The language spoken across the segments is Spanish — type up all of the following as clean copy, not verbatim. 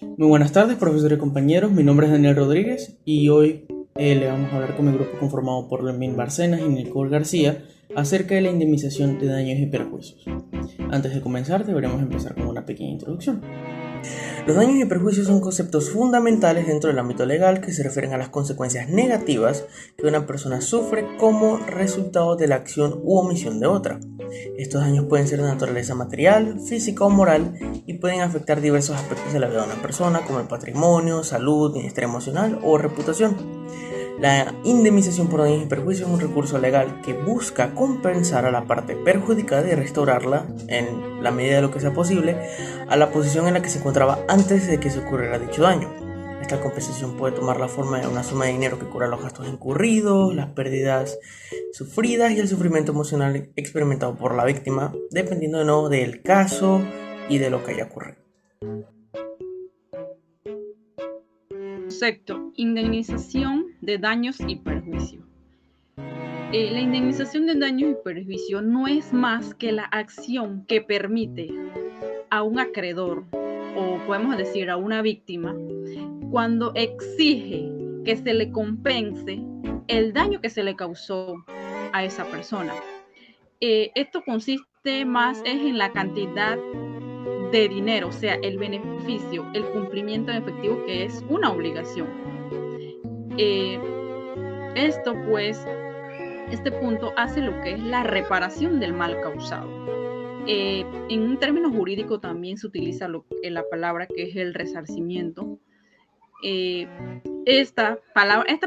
Muy buenas tardes, profesores y compañeros. Mi nombre es Daniel Rodríguez y hoy le vamos a hablar con mi grupo conformado por Lemín Barcenas y Nicole García acerca de la indemnización de daños y perjuicios. Antes de comenzar, deberemos empezar con una pequeña introducción. Los daños y perjuicios son conceptos fundamentales dentro del ámbito legal que se refieren a las consecuencias negativas que una persona sufre como resultado de la acción u omisión de otra. Estos daños pueden ser de naturaleza material, física o moral y pueden afectar diversos aspectos de la vida de una persona, como el patrimonio, salud, bienestar emocional o reputación. La indemnización por daños y perjuicios es un recurso legal que busca compensar a la parte perjudicada y restaurarla, en la medida de lo que sea posible, a la posición en la que se encontraba antes de que se ocurriera dicho daño. Esta compensación puede tomar la forma de una suma de dinero que cubra los gastos incurridos, las pérdidas sufridas y el sufrimiento emocional experimentado por la víctima, dependiendo de nuevo del caso y de lo que haya ocurrido. Concepto: indemnización de daños y perjuicios. La indemnización de daños y perjuicios no es más que la acción que permite a un acreedor, o podemos decir a una víctima, cuando exige que se le compense el daño que se le causó a esa persona. Esto consiste más en la cantidad de dinero, o sea, el beneficio, el cumplimiento en efectivo, que es una obligación. Esto pues, este punto hace lo que es la reparación del mal causado. En un término jurídico también se utiliza la palabra que es el resarcimiento. Esta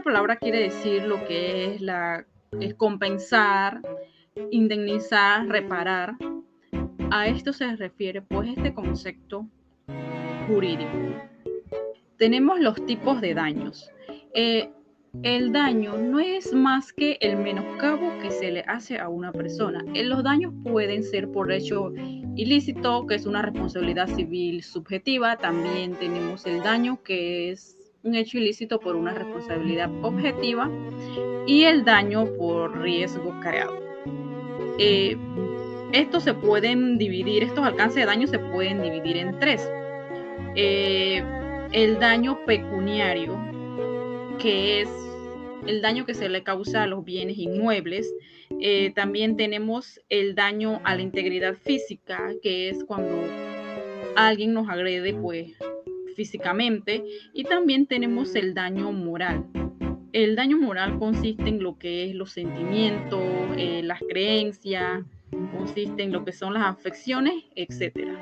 palabra quiere decir lo que es compensar, indemnizar, reparar. A esto se refiere pues este concepto jurídico. Tenemos los tipos de daños. El daño no es más que el menoscabo que se le hace a una persona. Los daños pueden ser por hecho ilícito, que es una responsabilidad civil subjetiva. También tenemos el daño, que es un hecho ilícito por una responsabilidad objetiva, y el daño por riesgo creado. Estos alcances de daño se pueden dividir en tres. El daño pecuniario, que es el daño que se le causa a los bienes inmuebles. También tenemos el daño a la integridad física, que es cuando alguien nos agrede pues físicamente. Y también tenemos el daño moral. El daño moral consiste en lo que es los sentimientos, las creencias, consiste en lo que son las afecciones, etcétera.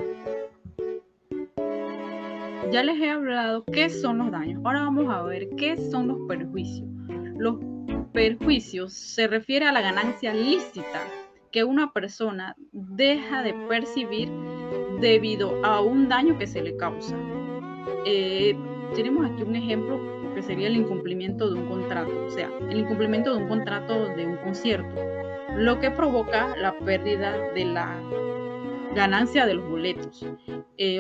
Ya les he hablado qué son los daños. Ahora vamos a ver qué son los perjuicios. Los perjuicios se refiere a la ganancia lícita que una persona deja de percibir debido a un daño que se le causa. Tenemos aquí un ejemplo que sería el incumplimiento de un contrato, o sea, el incumplimiento de un contrato de un concierto, lo que provoca la pérdida de la ganancia de los boletos.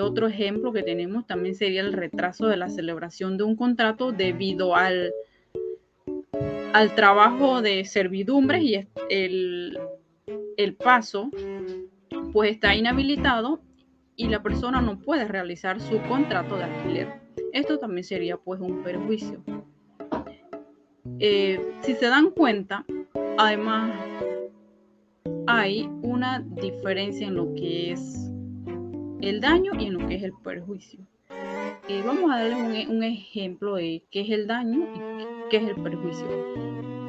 Otro ejemplo que tenemos también sería el retraso de la celebración de un contrato debido al trabajo de servidumbres, y el paso pues está inhabilitado y la persona no puede realizar su contrato de alquiler. Esto también sería pues un perjuicio. Si se dan cuenta, además hay una diferencia en lo que es el daño y en lo que es el perjuicio. Vamos a darles un ejemplo de qué es el daño y qué es el perjuicio.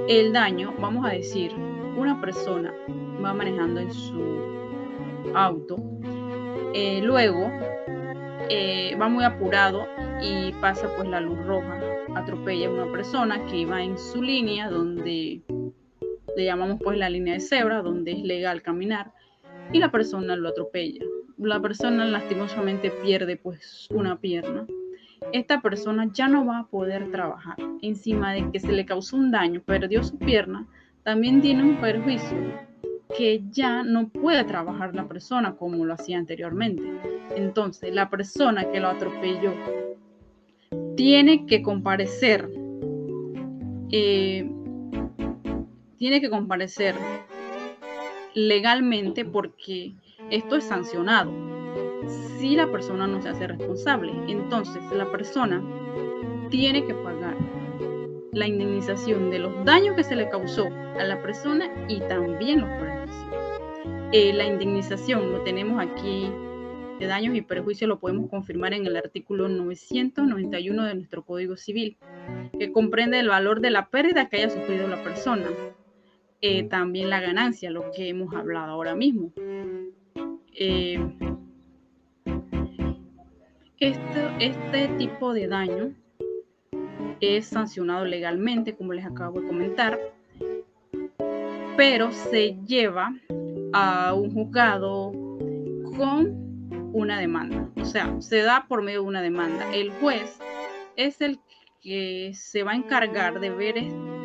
El daño, vamos a decir, una persona va manejando en su auto, luego va muy apurado y pasa pues la luz roja, atropella a una persona que iba en su línea, donde le llamamos pues la línea de cebra, donde es legal caminar, y la persona lo atropella. La persona lastimosamente pierde pues una pierna. Esta persona ya no va a poder trabajar. Encima de que se le causó un daño, perdió su pierna, también tiene un perjuicio, que ya no puede trabajar la persona como lo hacía anteriormente. Entonces, la persona que lo atropelló tiene que comparecer, legalmente, porque esto es sancionado. si la persona no se hace responsable. Entonces, la persona tiene que pagar la indemnización de los daños que se le causó a la persona y también los perjuicios. La indemnización lo tenemos aquí de daños y perjuicios, lo podemos confirmar en el artículo 991 de nuestro Código Civil, que comprende el valor de la pérdida que haya sufrido la persona. También la ganancia, lo que hemos hablado ahora mismo. Este tipo de daño es sancionado legalmente, como les acabo de comentar, pero se lleva a un juzgado con una demanda, o sea, se da por medio de una demanda. El juez es el que se va a encargar de ver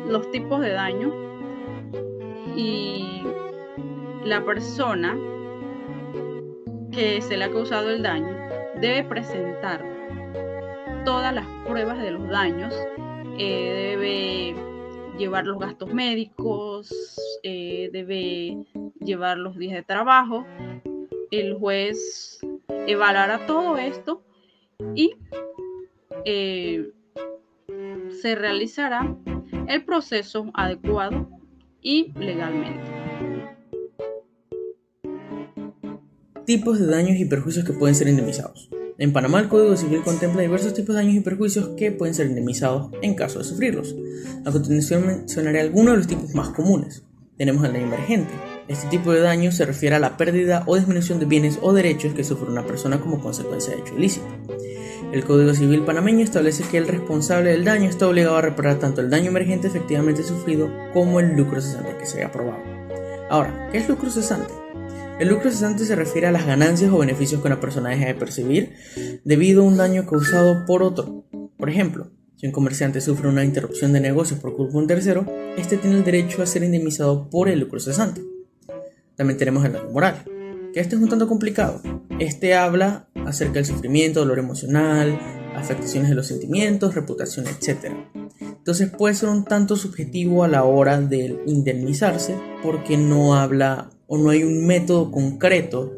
los tipos de daño y la persona que se le ha causado el daño debe presentar todas las pruebas de los daños, debe llevar los gastos médicos, debe llevar los días de trabajo. El juez evaluará todo esto y se realizará el proceso adecuado y legalmente. Tipos de daños y perjuicios que pueden ser indemnizados. En Panamá el Código Civil contempla diversos tipos de daños y perjuicios que pueden ser indemnizados en caso de sufrirlos. A continuación mencionaré algunos de los tipos más comunes. Tenemos el daño emergente. Este tipo de daño se refiere a la pérdida o disminución de bienes o derechos que sufre una persona como consecuencia de hecho ilícito. El Código Civil panameño establece que el responsable del daño está obligado a reparar tanto el daño emergente efectivamente sufrido como el lucro cesante que se haya aprobado. Ahora, ¿qué es lucro cesante? El lucro cesante se refiere a las ganancias o beneficios que una persona deja de percibir debido a un daño causado por otro. Por ejemplo, si un comerciante sufre una interrupción de negocios por culpa de un tercero, este tiene el derecho a ser indemnizado por el lucro cesante. También tenemos el daño moral, que este es un tanto complicado. Este habla acerca del sufrimiento, dolor emocional, afectaciones de los sentimientos, reputación, etc. Entonces puede ser un tanto subjetivo a la hora de indemnizarse porque no habla o no hay un método concreto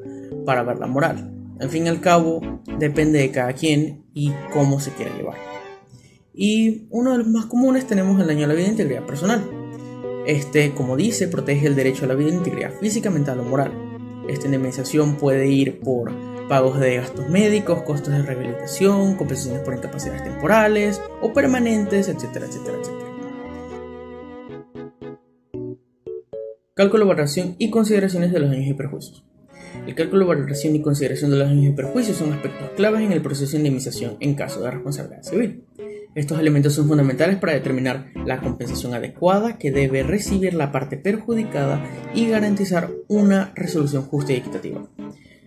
para ver la moral. Al fin y al cabo, depende de cada quien y cómo se quiera llevar. Y uno de los más comunes tenemos el daño a la vida e integridad personal. Este, como dice, protege el derecho a la vida e integridad física, mental o moral. Esta indemnización puede ir por pagos de gastos médicos, costos de rehabilitación, compensaciones por incapacidades temporales o permanentes, etcétera, etcétera, etcétera. Cálculo, valoración y consideraciones de los daños y perjuicios. El cálculo, valoración y consideración de los daños y perjuicios son aspectos claves en el proceso de indemnización en caso de responsabilidad civil. Estos elementos son fundamentales para determinar la compensación adecuada que debe recibir la parte perjudicada y garantizar una resolución justa y equitativa.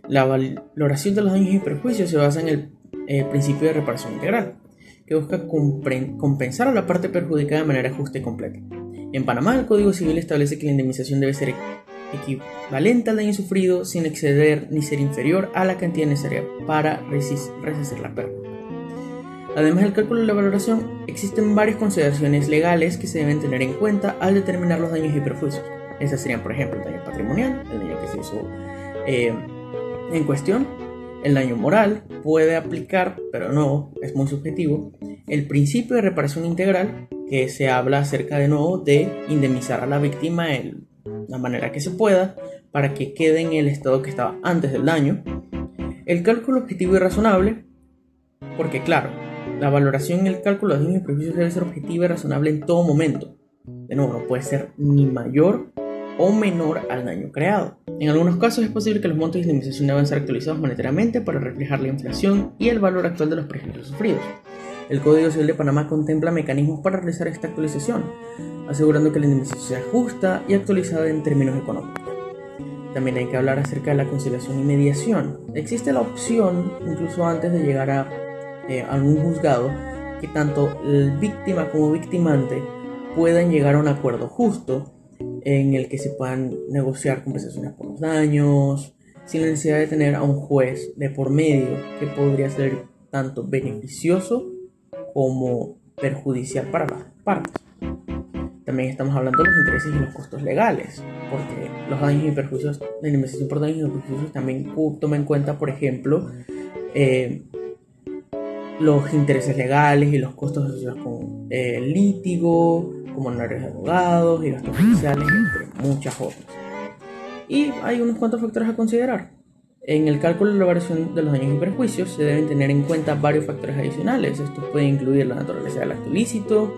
La valoración de los daños y perjuicios se basa en el principio de reparación integral, que busca compensar a la parte perjudicada de manera justa y completa. En Panamá, el Código Civil establece que la indemnización debe ser equivalente al daño sufrido sin exceder ni ser inferior a la cantidad necesaria para resarcir la pérdida. Además del cálculo y la valoración, existen varias consideraciones legales que se deben tener en cuenta al determinar los daños y perjuicios. Estas serían, por ejemplo, el daño patrimonial, el daño que se hizo en cuestión. El daño moral puede aplicar, pero no, es muy subjetivo, el principio de reparación integral, que se habla acerca de nuevo de indemnizar a la víctima de la manera que se pueda para que quede en el estado que estaba antes del daño. El cálculo objetivo y razonable, porque claro, la valoración y el cálculo de daños y perjuicios debe ser objetiva y razonable en todo momento. De nuevo, no puede ser ni mayor o menor al daño creado. En algunos casos es posible que los montos de indemnización deban ser actualizados monetariamente para reflejar la inflación y el valor actual de los perjuicios sufridos. El Código Civil de Panamá contempla mecanismos para realizar esta actualización, asegurando que la indemnización sea justa y actualizada en términos económicos. También hay que hablar acerca de la conciliación y mediación. Existe la opción, incluso antes de llegar a algún juzgado, que tanto el víctima como victimante puedan llegar a un acuerdo justo en el que se puedan negociar compensaciones por los daños, sin la necesidad de tener a un juez de por medio, que podría ser tanto beneficioso como perjudicial para las partes. También estamos hablando de los intereses y los costos legales, porque los daños y perjuicios, la indemnización por daños y perjuicios también toma en cuenta, por ejemplo, los intereses legales y los costos asociados con litigio, como honorarios de abogados y gastos judiciales, entre muchas otras. Y hay unos cuantos factores a considerar. En el cálculo de la variación de los daños y perjuicios se deben tener en cuenta varios factores adicionales. Estos pueden incluir la naturaleza del acto ilícito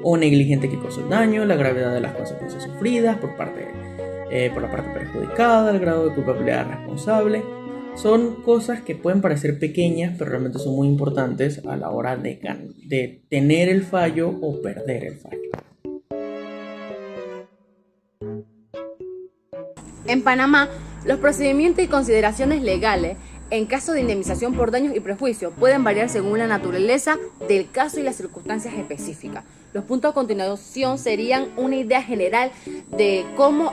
o negligente que causó el daño, la gravedad de las consecuencias sufridas por la parte perjudicada, el grado de culpabilidad responsable. Son cosas que pueden parecer pequeñas, pero realmente son muy importantes a la hora de tener el fallo o perder el fallo. En Panamá, los procedimientos y consideraciones legales en caso de indemnización por daños y perjuicios pueden variar según la naturaleza del caso y las circunstancias específicas. Los puntos a continuación serían una idea general de cómo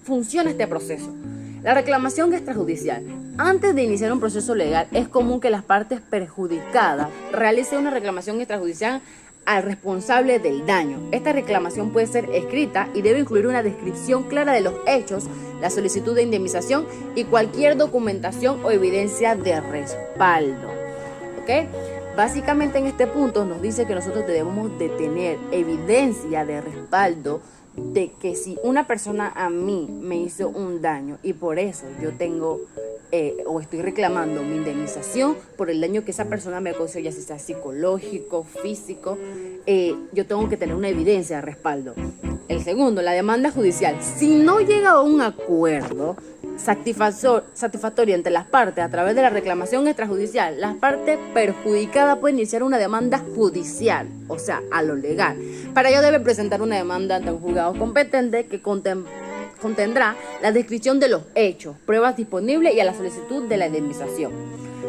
funciona este proceso. La reclamación extrajudicial. Antes de iniciar un proceso legal, es común que las partes perjudicadas realicen una reclamación extrajudicial al responsable del daño. Esta reclamación puede ser escrita y debe incluir una descripción clara de los hechos, la solicitud de indemnización y cualquier documentación o evidencia de respaldo. ¿Ok? Básicamente en este punto nos dice que nosotros debemos de tener evidencia de respaldo de que si una persona a mí me hizo un daño y por eso yo tengo o estoy reclamando mi indemnización por el daño que esa persona me causó, ya sea psicológico, físico, yo tengo que tener una evidencia de respaldo. El segundo, la demanda judicial. Si no llega a un acuerdo satisfactorio entre las partes a través de la reclamación extrajudicial, las partes perjudicadas pueden iniciar una demanda judicial, o sea, a lo legal. Para ello debe presentar una demanda ante un juzgado competente que contendrá la descripción de los hechos, pruebas disponibles y a la solicitud de la indemnización.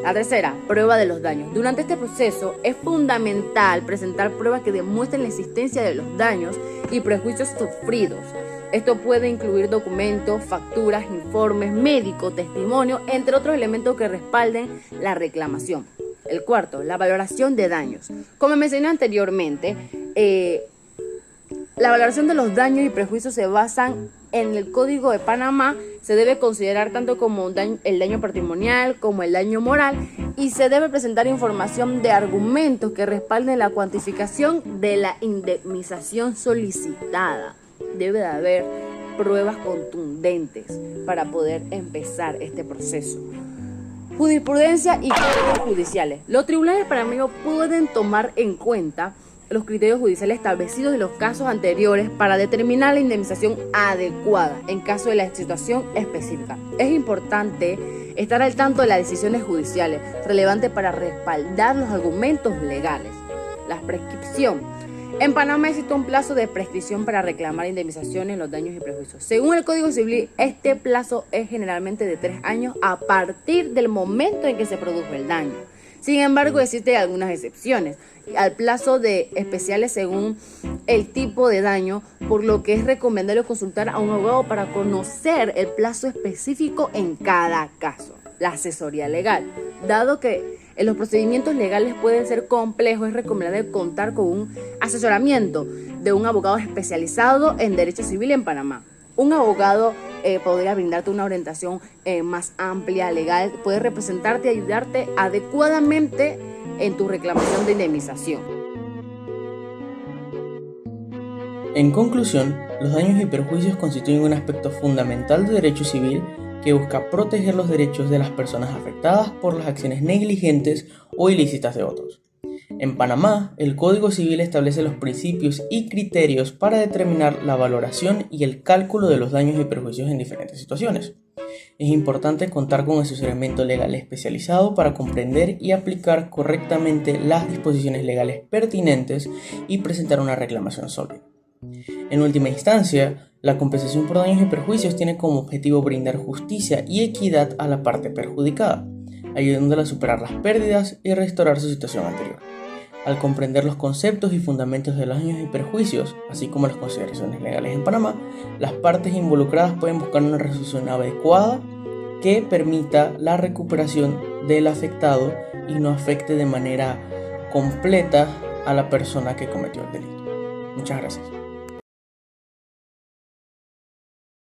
La tercera, prueba de los daños. Durante este proceso es fundamental presentar pruebas que demuestren la existencia de los daños y prejuicios sufridos. Esto puede incluir documentos, facturas, informes médicos, testimonios, entre otros elementos que respalden la reclamación. El cuarto, la valoración de daños. Como mencioné anteriormente, la valoración de los daños y prejuicios se basan en el Código de Panamá. Se debe considerar tanto como el daño patrimonial como el daño moral y se debe presentar información de argumentos que respalden la cuantificación de la indemnización solicitada. Debe de haber pruebas contundentes para poder empezar este proceso. Jurisprudencia y criterios judiciales. Los tribunales panameños pueden tomar en cuenta los criterios judiciales establecidos en los casos anteriores para determinar la indemnización adecuada en caso de la situación específica. Es importante estar al tanto de las decisiones judiciales relevantes para respaldar los argumentos legales. La prescripción. En Panamá existe un plazo de prescripción para reclamar indemnizaciones en los daños y prejuicios. Según el Código Civil, este plazo es generalmente de 3 años a partir del momento en que se produjo el daño. Sin embargo, existen algunas excepciones al plazo de especiales según el tipo de daño, por lo que es recomendable consultar a un abogado para conocer el plazo específico en cada caso. La asesoría legal. Dado que los procedimientos legales pueden ser complejos, es recomendable contar con un asesoramiento de un abogado especializado en derecho civil en Panamá. Un abogado podría brindarte una orientación más amplia, legal, puede representarte y ayudarte adecuadamente en tu reclamación de indemnización. En conclusión, los daños y perjuicios constituyen un aspecto fundamental de derecho civil que busca proteger los derechos de las personas afectadas por las acciones negligentes o ilícitas de otros. En Panamá, el Código Civil establece los principios y criterios para determinar la valoración y el cálculo de los daños y perjuicios en diferentes situaciones. Es importante contar con asesoramiento legal especializado para comprender y aplicar correctamente las disposiciones legales pertinentes y presentar una reclamación sólida. En última instancia, la compensación por daños y perjuicios tiene como objetivo brindar justicia y equidad a la parte perjudicada, ayudándola a superar las pérdidas y restaurar su situación anterior. Al comprender los conceptos y fundamentos de los daños y perjuicios, así como las consideraciones legales en Panamá, las partes involucradas pueden buscar una resolución adecuada que permita la recuperación del afectado y no afecte de manera completa a la persona que cometió el delito. Muchas gracias.